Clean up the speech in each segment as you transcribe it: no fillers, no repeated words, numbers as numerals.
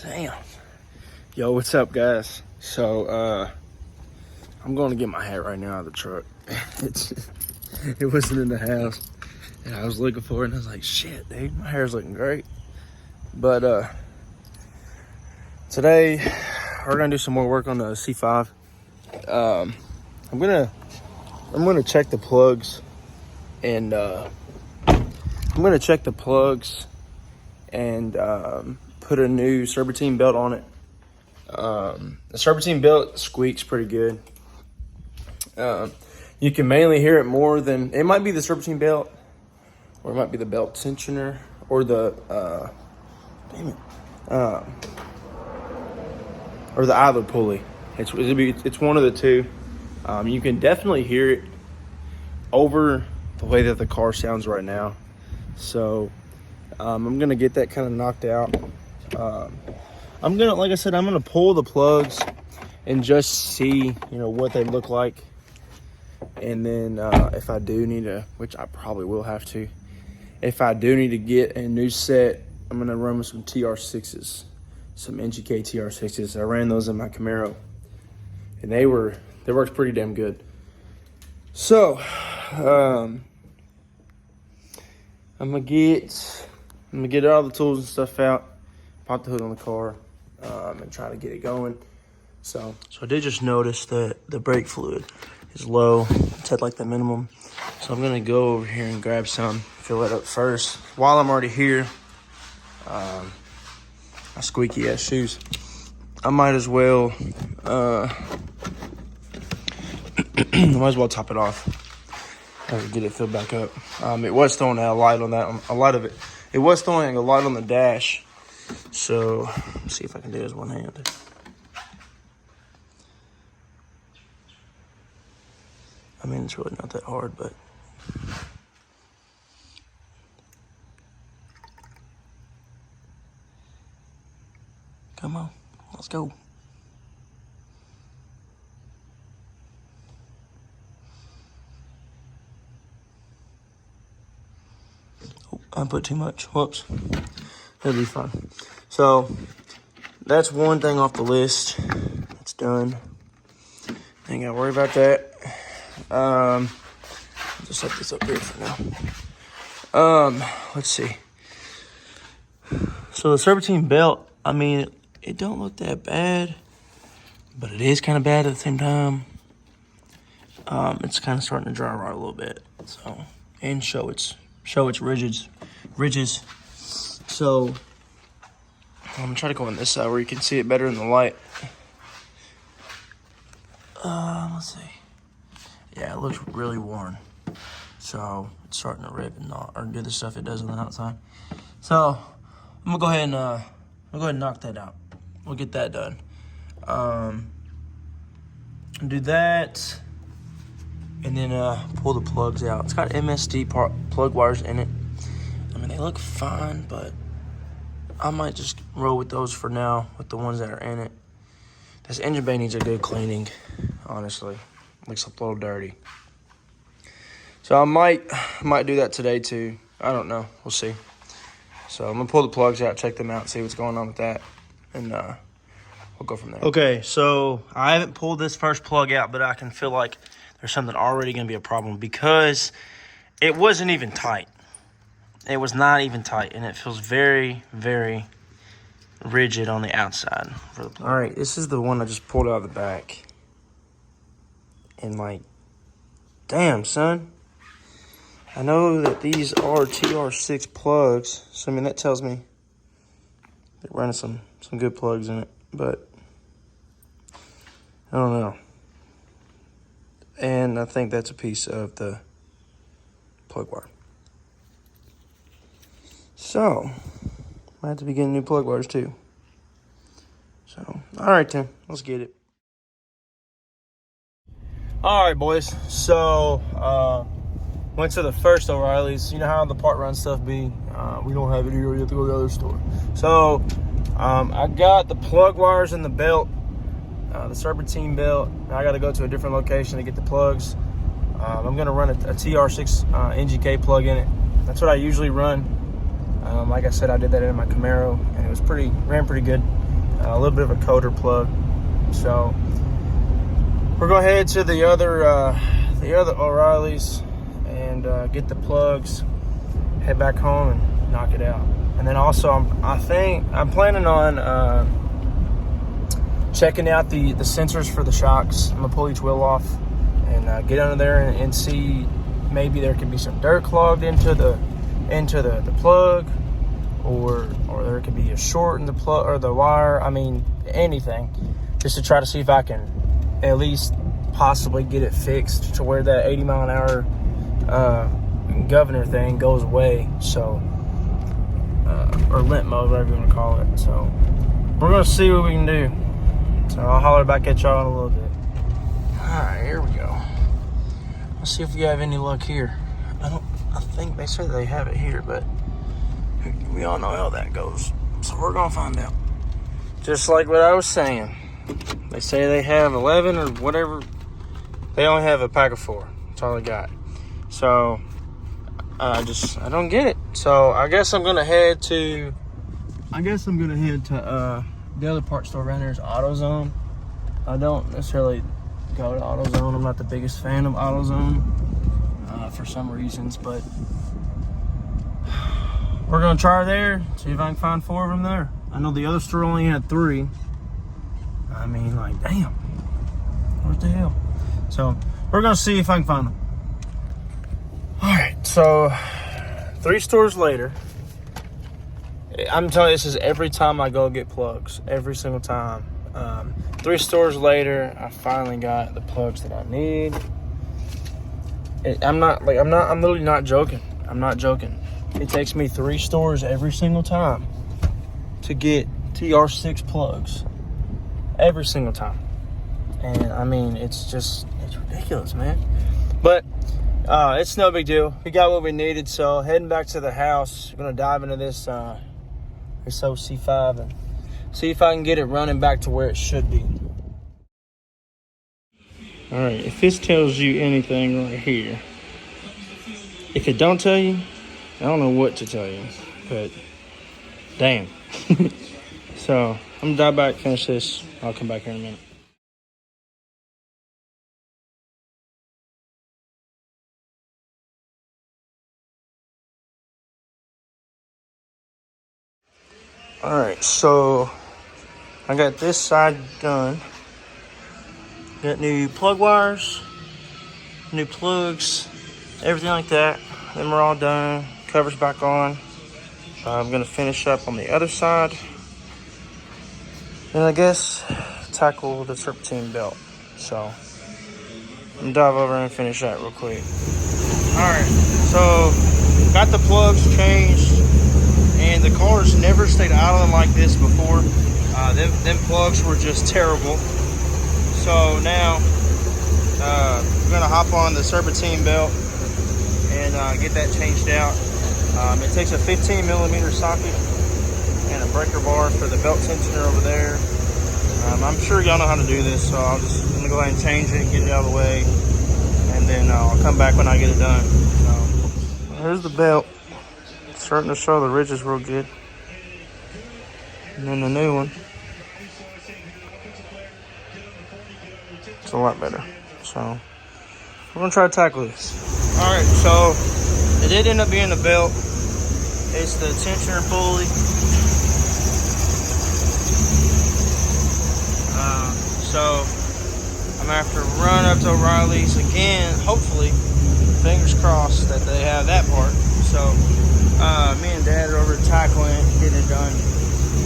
Damn. Yo, what's up, guys? So, I'm going to get my hat right now out of the truck. It wasn't in the house, and I was looking for it, and I was like, shit, dude, my hair's looking great. But, today, we're going to do some more work on the C5. I'm gonna check the plugs, and, put a new serpentine belt on it. The serpentine belt squeaks pretty good. You can mainly hear it more than, it might be the serpentine belt, or it might be the belt tensioner, or the, or the idler pulley. It's one of the two. You can definitely hear it over the way that the car sounds right now. So, I'm gonna get that kind of knocked out. Like I said, I'm gonna pull the plugs and just see, what they look like. And then if I do need to, which I probably will have to, if I do need to get a new set, I'm gonna run with some TR6s, some NGK TR6s. I ran those in my Camaro, and they worked pretty damn good. So, I'm gonna get all the tools and stuff out, pop the hood on the car, and try to get it going. So I did just notice that the brake fluid is low. It's at like the minimum. So I'm gonna go over here and grab some, fill it up first. While I'm already here, my squeaky ass shoes, I might as well top it off. Get it filled back up. It was throwing a light on that, a lot of it. It was throwing a light on the dash. So, let's see if I can do this one hand. I mean, it's really not that hard, but. Come on, let's go. I put too much. Whoops. That'll be fine. So that's one thing off the list. It's done. Ain't gotta worry about that. Just set this up here for now. Let's see. So the serpentine belt, I mean, it don't look that bad, but it is kind of bad at the same time. It's kind of starting to dry rot a little bit. So, and show its ridges. So I'm gonna try to go on this side where you can see it better in the light. Let's see. Yeah, it looks really worn. So it's starting to rip and not, or do the stuff it does on the outside. So I'm gonna go ahead and knock that out. We'll get that done. Do that, and then pull the plugs out. It's got MSD plug wires in it. I mean, they look fine, but I might just roll with those for now, with the ones that are in it. This engine bay needs a good cleaning, honestly. Looks a little dirty. So I might do that today too. I don't know. We'll see. So I'm gonna pull the plugs out, check them out, see what's going on with that, and we'll go from there. Okay, so I haven't pulled this first plug out, but I can feel like there's something already gonna be a problem because it wasn't even tight. It was not even tight, and it feels very, very rigid on the outside. All right, this is the one I just pulled out of the back. And like, damn, son. I know that these are TR6 plugs, so I mean, that tells me they're running some good plugs in it, but I don't know. And I think that's a piece of the plug wire. So, might have to be getting new plug wires too. So, all right, Tim, let's get it. All right, boys. So, went to the first O'Reilly's. You know how the part run stuff be. We don't have it here. You have to go to the other store. So, I got the plug wires in the belt, the serpentine belt. I got to go to a different location to get the plugs. I'm going to run a TR6 NGK plug in it. That's what I usually run. Like I said, I did that in my Camaro, and it was ran pretty good. A little bit of a coder plug. So we're going to head to the other O'Reilly's and get the plugs, head back home and knock it out. And then also I'm planning on checking out the sensors for the shocks. I'm gonna pull each wheel off and get under there and see, maybe there could be some dirt clogged into the plug, or there could be a short in the plug or the wire. I mean, anything, just to try to see if I can at least possibly get it fixed to where that 80 mile an hour governor thing goes away. So or limp mode, whatever you want to call it. So we're gonna see what we can do. So I'll holler back at y'all in a little bit. Alright, here we go. Let's see if we have any luck here. I think they said they have it here, but we all know how that goes. So we're gonna find out. Just like what I was saying. They say they have 11 or whatever. They only have a pack of 4. That's all they got. So I don't get it. So I guess I'm gonna head to the other parts store around here is AutoZone. I don't necessarily go to AutoZone. I'm not the biggest fan of AutoZone for some reasons, but we're gonna try there, see if I can find 4 of them there. I know the other store only had 3. I mean, like, damn, what the hell? So we're gonna see if I can find them. All right, so 3 stores later. I'm telling you, this is every time I go get plugs, every single time. 3 stores later, I finally got the plugs that I need. I'm literally not joking. I'm not joking. It takes me 3 stores every single time to get TR6 plugs. Every single time. And I mean, it's ridiculous, man. But it's no big deal. We got what we needed. So heading back to the house, we're gonna dive into this OC5 and see if I can get it running back to where it should be. All right, if this tells you anything right here, if it don't tell you, I don't know what to tell you, but damn. So I'm gonna dive back, finish this. I'll come back here in a minute. All right, so I got this side done. Got new plug wires, new plugs, everything like that. Then we're all done. Covers back on. I'm gonna finish up on the other side, and I guess tackle the serpentine belt. So I'm gonna dive over and finish that real quick. All right, so got the plugs changed, and the car's never stayed idling like this before. Them plugs were just terrible. So now we're gonna hop on the serpentine belt and get that changed out. It takes a 15 millimeter socket and a breaker bar for the belt tensioner over there. I'm sure y'all know how to do this, so I'm gonna go ahead and change it and get it out of the way, and then I'll come back when I get it done. So here's the belt. It's starting to show the ridges real good. And then the new one, it's a lot better. So we're gonna try to tackle this. All right, so it did end up being the belt. It's the tensioner pulley. So I'm gonna have to run up to O'Reilly's again, hopefully, fingers crossed that they have that part. So me and Dad are over tackling it, getting it done.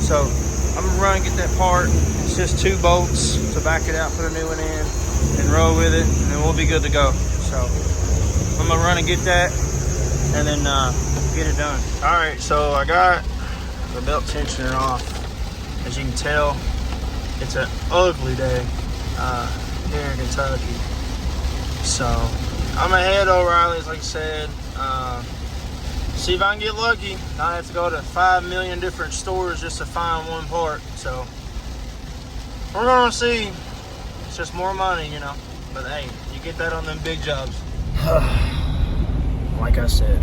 So I'm gonna run and get that part. It's just 2 bolts to back it out, put a new one in, and roll with it, and then we'll be good to go. So I'm gonna run and get that, and then get it done. All right, so I got the belt tensioner off. As you can tell, it's an ugly day here in Kentucky. So I'm gonna head to O'Reilly's, like I said. See if I can get lucky. I have to go to 5 million different stores just to find one part. So we're gonna see. It's just more money, you know. But hey, you get that on them big jobs. Like I said,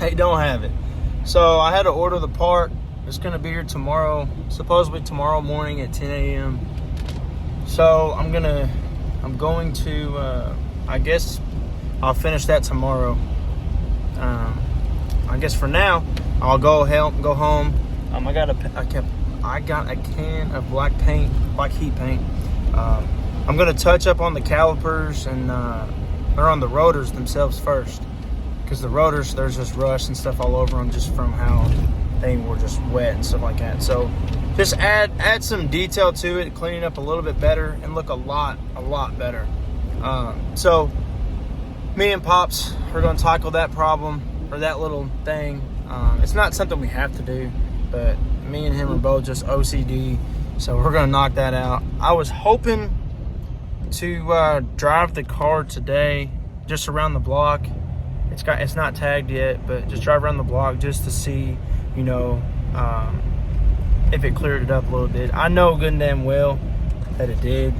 they don't have it. So I had to order the part. It's gonna be here tomorrow, supposedly tomorrow morning at 10 a.m. So I'm going to, I guess I'll finish that tomorrow. I guess for now, I'll go home. I got a can of black heat paint. I'm gonna touch up on the calipers and or on the rotors themselves first, because the rotors, there's just rust and stuff all over them just from how they were just wet and stuff like that. So just add some detail to it, clean it up a little bit better, and look a lot better. So me and Pops are gonna tackle that problem, or that little thing. It's not something we have to do, but me and him are both just OCD, so we're gonna knock that out. I was hoping to drive the car today, just around the block. It's not tagged yet, but just drive around the block just to see, you know, if it cleared it up a little bit. I know good and damn well that it did,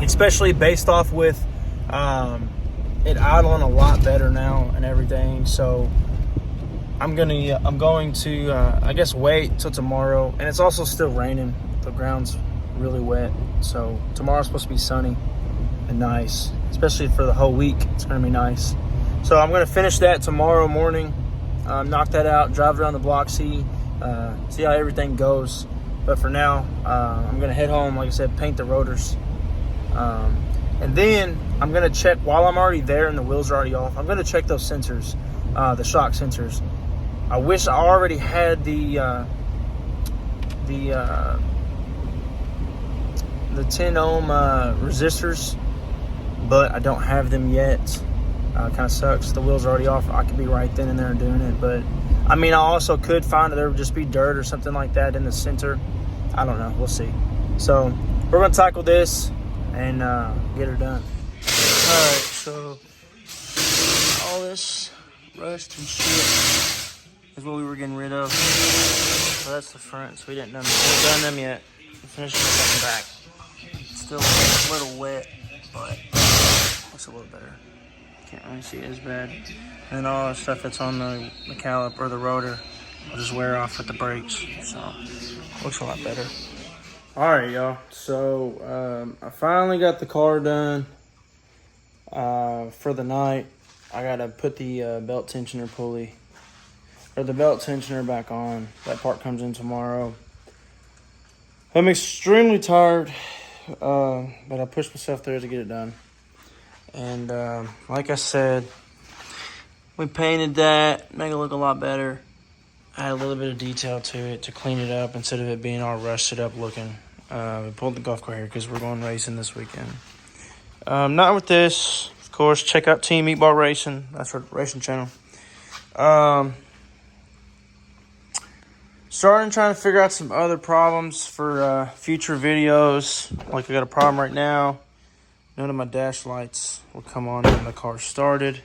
especially based off with it idling a lot better now and everything. So I'm going to I guess wait till tomorrow. And it's also still raining. The ground's really wet, so tomorrow's supposed to be sunny and nice, especially for the whole week. It's gonna be nice. So I'm gonna finish that tomorrow morning, knock that out, drive around the block, see how everything goes. But for now, I'm gonna head home, like I said, paint the rotors, and then I'm gonna check, while I'm already there and the wheels are already off, I'm gonna check those sensors, the shock sensors. I wish I already had the 10 ohm resistors, but I don't have them yet. Kind of sucks. The wheels are already off. I could be right then and there doing it, but I mean, I also could find that there would just be dirt or something like that in the center. I don't know. We'll see. So we're gonna tackle this and get her done. All right. So all this rust and shit is what we were getting rid of. So that's the front. So we haven't done them yet. We finished up the back. Still a little wet, but looks a little better. Can't really see it as bad. And all the stuff that's on the caliper or the rotor will just wear off with the brakes. So looks a lot better. All right, y'all. So I finally got the car done for the night. I gotta put the belt tensioner pulley, or the belt tensioner, back on. That part comes in tomorrow. I'm extremely tired. But I pushed myself there to get it done. And like I said, we painted that, make it look a lot better. Add a little bit of detail to it to clean it up instead of it being all rusted up looking. We pulled the golf cart here because we're going racing this weekend. Not with this. Of course, check out Team Meatball Racing. That's our racing channel. Trying to figure out some other problems for future videos. Like I got a problem right now. None of my dash lights will come on when the car started.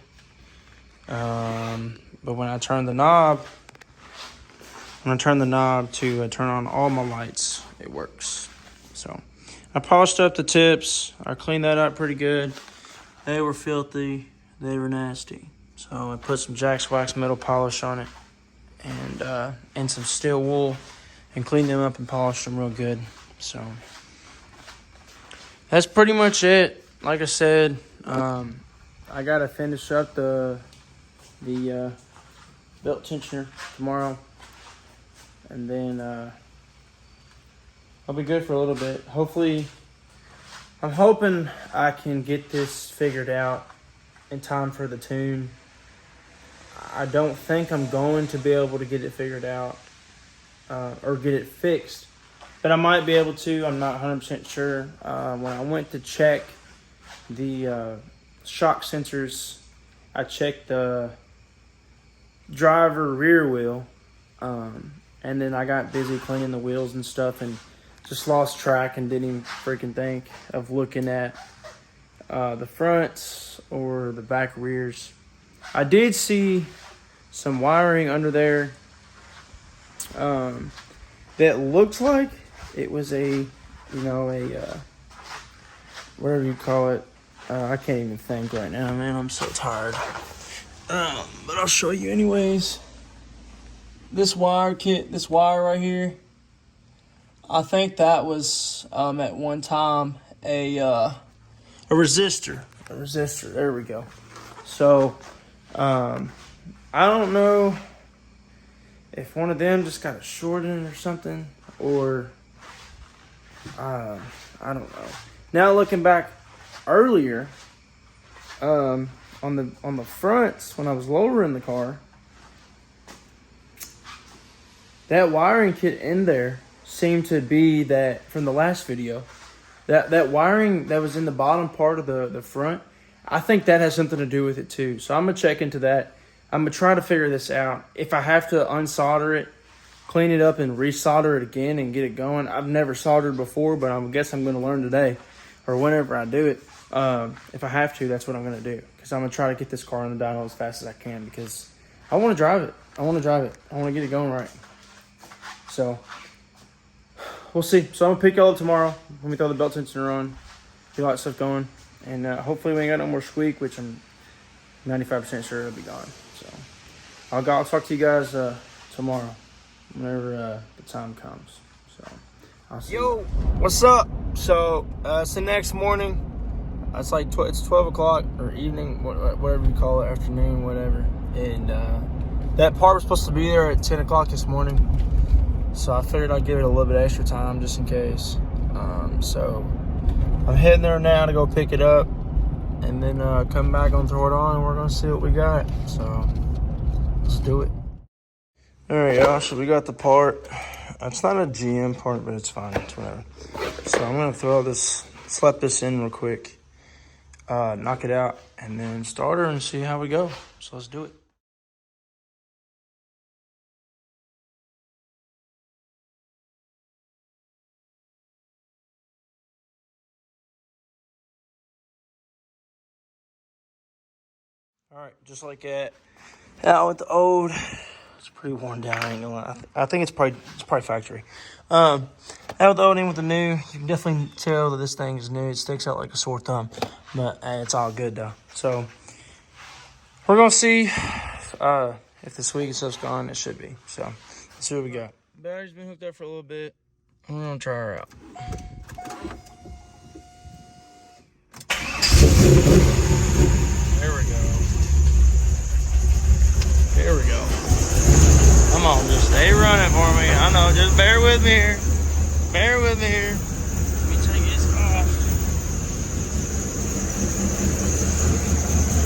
But when I turn the knob, to turn on all my lights, it works. So I polished up the tips. I cleaned that up pretty good. They were filthy. They were nasty. So I put some Jack's Wax metal polish on it, and some steel wool, and cleaned them up and polished them real good. So that's pretty much it. Like I said, I gotta finish up the belt tensioner tomorrow, and then I'll be good for a little bit. Hopefully, I'm hoping I can get this figured out in time for the tune. I don't think I'm going to be able to get it figured out or get it fixed, but I might be able to. I'm not 100% sure. When I went to check the shock sensors, I checked the driver rear wheel, and then I got busy cleaning the wheels and stuff and just lost track and didn't even freaking think of looking at the fronts or the back rears. I did see some wiring under there that looked like it was a whatever you call it. I can't even think right now, man. I'm so tired. But I'll show you anyways. This wire kit, this wire right here, I think that was at one time a resistor. A resistor. There we go. So I don't know if one of them just got a short in or something, or I don't know. Now looking back earlier, on the fronts when I was lowering the car, that wiring kit in there seemed to be that from the last video. That wiring that was in the bottom part of the front, I think that has something to do with it too. So I'm gonna check into that. I'm gonna try to figure this out. If I have to unsolder it, clean it up and resolder it again and get it going. I've never soldered before, but I guess I'm gonna learn today or whenever I do it. If I have to, that's what I'm gonna do, because I'm gonna try to get this car on the dyno as fast as I can, because I want to drive it. I want to get it going right. So we'll see. So I'm gonna pick y'all up tomorrow when we throw the belt tensioner on, get all that stuff going, and hopefully we ain't got no more squeak, which I'm 95% sure it'll be gone. So I'll talk to you guys tomorrow whenever the time comes. So I'll see. Yo, what's up? So it's the next morning. It's like it's 12 o'clock or evening, whatever you call it, afternoon, whatever. And that part was supposed to be there at 10 o'clock this morning. So I figured I'd give it a little bit extra time just in case. So I'm heading there now to go pick it up, and then come back and throw it on, and we're gonna see what we got. So let's do it. All right, y'all. So we got the part. It's not a GM part, but it's fine. It's whatever. So I'm gonna slap this in real quick, knock it out, and then start her and see how we go. So let's do it. All right, just like that. Out with the old. It's pretty worn down. I ain't gonna lie. I think it's probably factory. Out with the old, in with the new. You can definitely tell that this thing is new. It sticks out like a sore thumb, but it's all good though. So we're gonna see if the squeaky stuff's gone. It should be. So let's see what we got. Battery's been hooked up for a little bit. We're gonna try her out. There we go. Here we go. Come on, just stay running for me. I know, just bear with me here. Bear with me here. Let me take this off.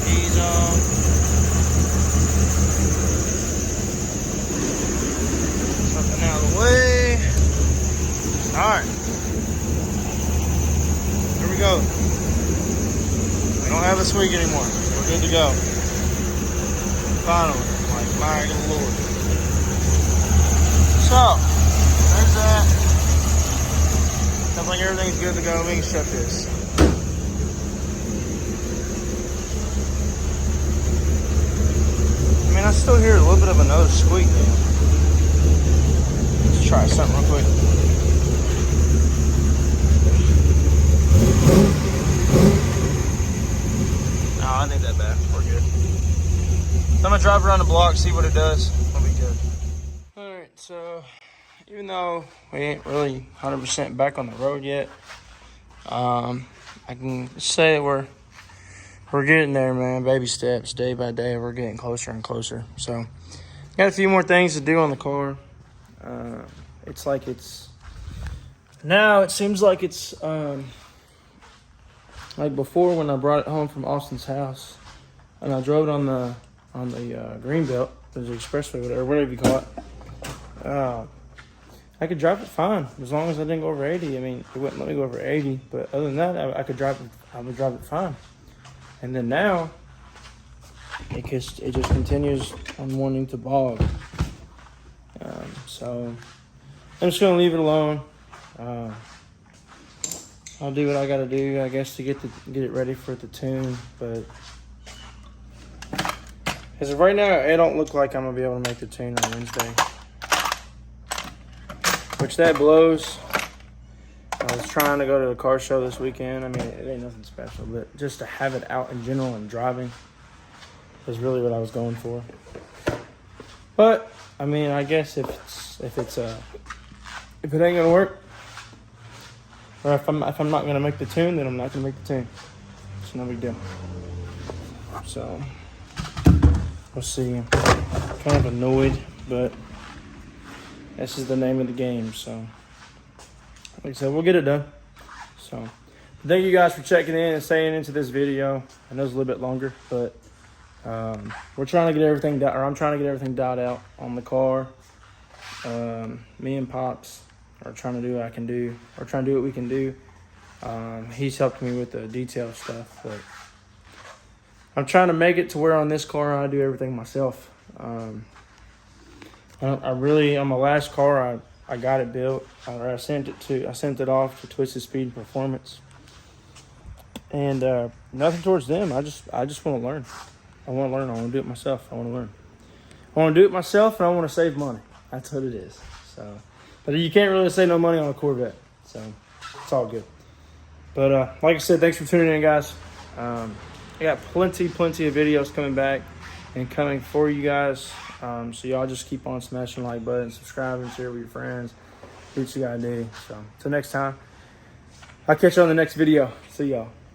Ease off. Something out of the way. Alright. Here we go. We don't have a squeak anymore. We're good to go. Finally. Like, my Lord. So, there's that. Sounds like everything's good to go. We can shut this. I mean, I still hear a little bit of another squeak now. Let's try something real quick. No, I think that bad. We're good. So I'm gonna drive around the block, see what it does. It'll be good. All right, so even though we ain't really 100% back on the road yet, I can say we're getting there, man. Baby steps, day by day, we're getting closer and closer. So got a few more things to do on the car. Now it seems like it's like before when I brought it home from Austin's house and I drove it on the Greenbelt, the expressway, whatever you call it. I could drive it fine as long as I didn't go over 80. I mean, it wouldn't let me go over 80, but other than that, I would drive it fine. And then now, it just continues on wanting to bog. So I'm just gonna leave it alone. I'll do what I gotta do, I guess, to get it ready for the tune, but as of right now, it don't look like I'm gonna be able to make the tune on Wednesday. Which that blows. I was trying to go to a car show this weekend. I mean, it ain't nothing special, but just to have it out in general and driving, is really what I was going for. But I mean, I guess if it ain't gonna work, or if I'm not gonna make the tune, then I'm not gonna make the tune. It's no big deal. So we'll see. I'm kind of annoyed, but this is the name of the game. So like I said, we'll get it done. So thank you guys for checking in and staying into this video. I know it's a little bit longer, but we're trying to get everything or I'm trying to get everything dialed out on the car. Me and Pops are trying to do what I can do, or trying to do what we can do. He's helped me with the detail stuff, but I'm trying to make it to where on this car I do everything myself. On my last car, I got it built, or I sent it off to Twisted Speed and Performance, and nothing towards them. I just want to learn. I want to learn. I want to do it myself. I want to learn. I want to do it myself, and I want to save money. That's what it is. So, but you can't really save no money on a Corvette, so it's all good. But like I said, thanks for tuning in, guys. I got plenty of videos coming back and coming for you guys. So y'all just keep on smashing the like button, subscribe, and share with your friends. Do what you gotta do. So until next time, I'll catch you on the next video. See y'all.